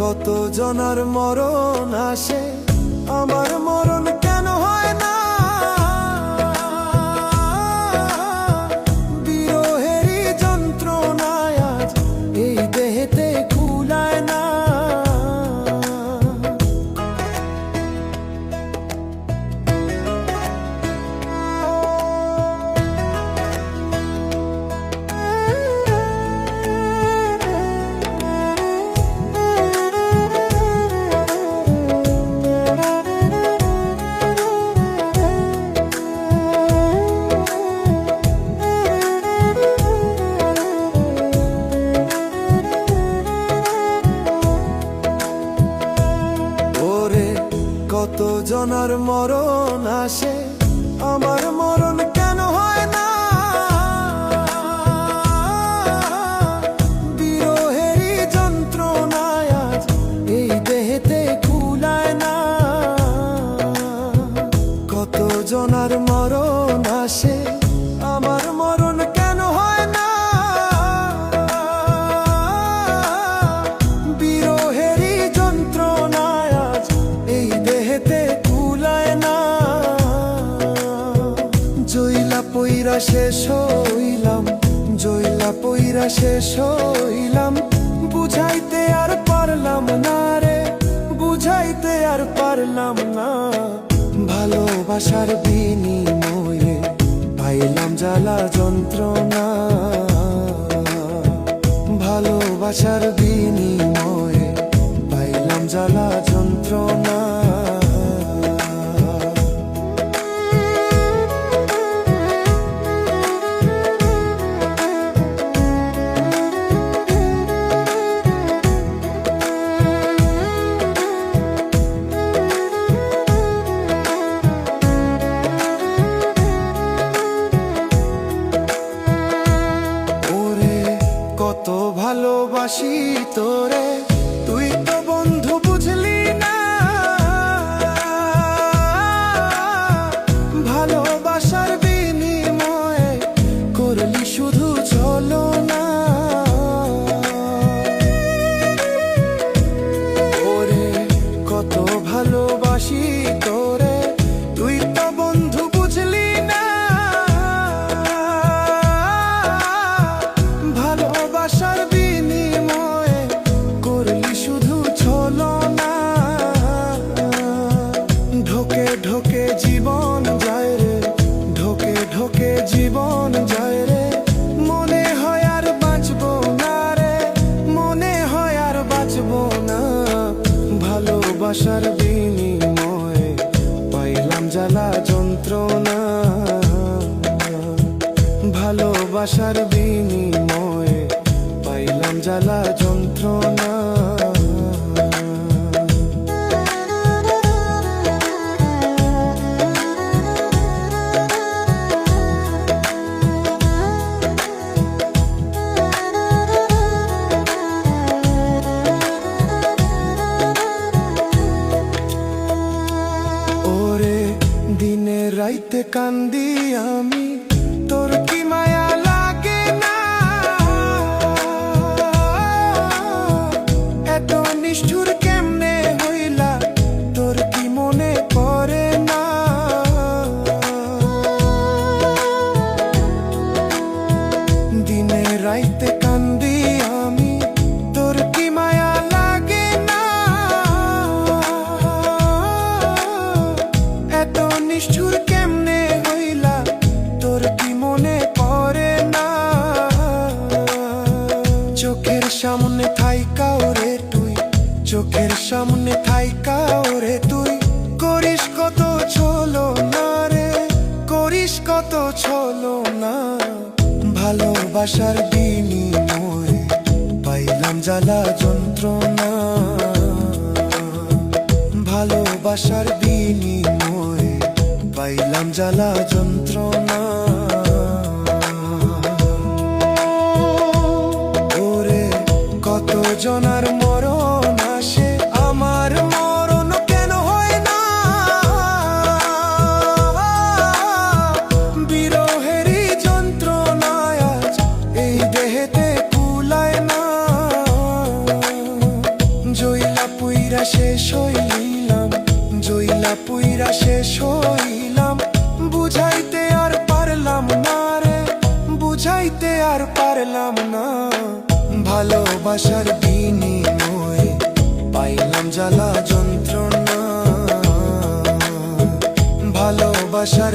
কত জনার মরণ আসে, আমার মরণ কেন হয় না? বিরহেরই যন্ত্রণায় আজ এই দেহেতে কুলায় না। কত জনার মরণ আসে, আমার মরণ কেন হয় না? বিরহেরই যন্ত্রণায় আজ এই দেহেতে কুলায় না। কত জনার মরণ আসে, আমার মরণ কেন হয় না? বিরহেরই যন্ত্রণায় আজ এই দেহেতে কুলায় না। জইলা পইরা শেষ হইলাম, জইলা পইরা শেষ হইলাম, বুঝাইতে আর পারলাম না রে, বুঝাইতে আর পারলাম না। ভালোবাসার বিনিময়ে পাইলাম জ্বালা যন্ত্রণা, ভালোবাসার বিনিময়ে পাইলাম জ্বালা যন্ত্রণা। কত ভালোবাসি তোরে, তুই তো বন্ধু বুঝলি না। ভালোবাসার বিনিময়ে করলি শুধু ছলনা। ওরে কত ভালোবাসি তোরে, তুই তো বন্ধু বুঝলি না। ভালোবাসার বিনিময়ে করলি শুধু ছলনা। ঢোকে ঢোকে জীবন যায় রে, ঢোকে ঢোকে জীবন যায় রে, মনে হয় আর বাঁচবো না রে, মনে হয় আর বাঁচবো না। ভালোবাসার বিনিময়ে পাইলাম জ্বালা যন্ত্রণা, ভালোবাসার বিনিময়ে পাইলাম জ্বালা যন্ত্রণা। ওরে দিনে রাইতে কান্দি আমি, তোর কি মায়া লাগে না? এত নিষ্ঠুর কেমনে হইলা, তোর কি মনে পড়ে না? দিনে রাইতে কান্দি আমি, তোর কি মায়া লাগে না? এত নিষ্ঠুর কেমনে হইলা, তোর কি মনে পড়ে না? চোখের সামনে থাইকাও রে তুই, চোখের সামনে থাইকাও রে তুই, করিস কত ছলনা রে, করিস কত ছলনা। ভালোবাসার বিনিময়ে পাইলাম জ্বালা যন্ত্রণা, ভালোবাসার বিনিময়ে পাইলাম জ্বালা যন্ত্রণা। ওরে কত জনার মরণ আসে, আমার মরণ কেন হয় না? বিরহেরই যন্ত্রণায় আজ এই দেহেতে কুলায় না। জইলা পইরা শেষ হইলাম, বুঝাইতে আর পারলাম না রে, বুঝাইতে আর পারলাম না। ভালোবাসার বিনিময়ে পাইলাম জ্বালা যন্ত্রণা, ভালোবাসার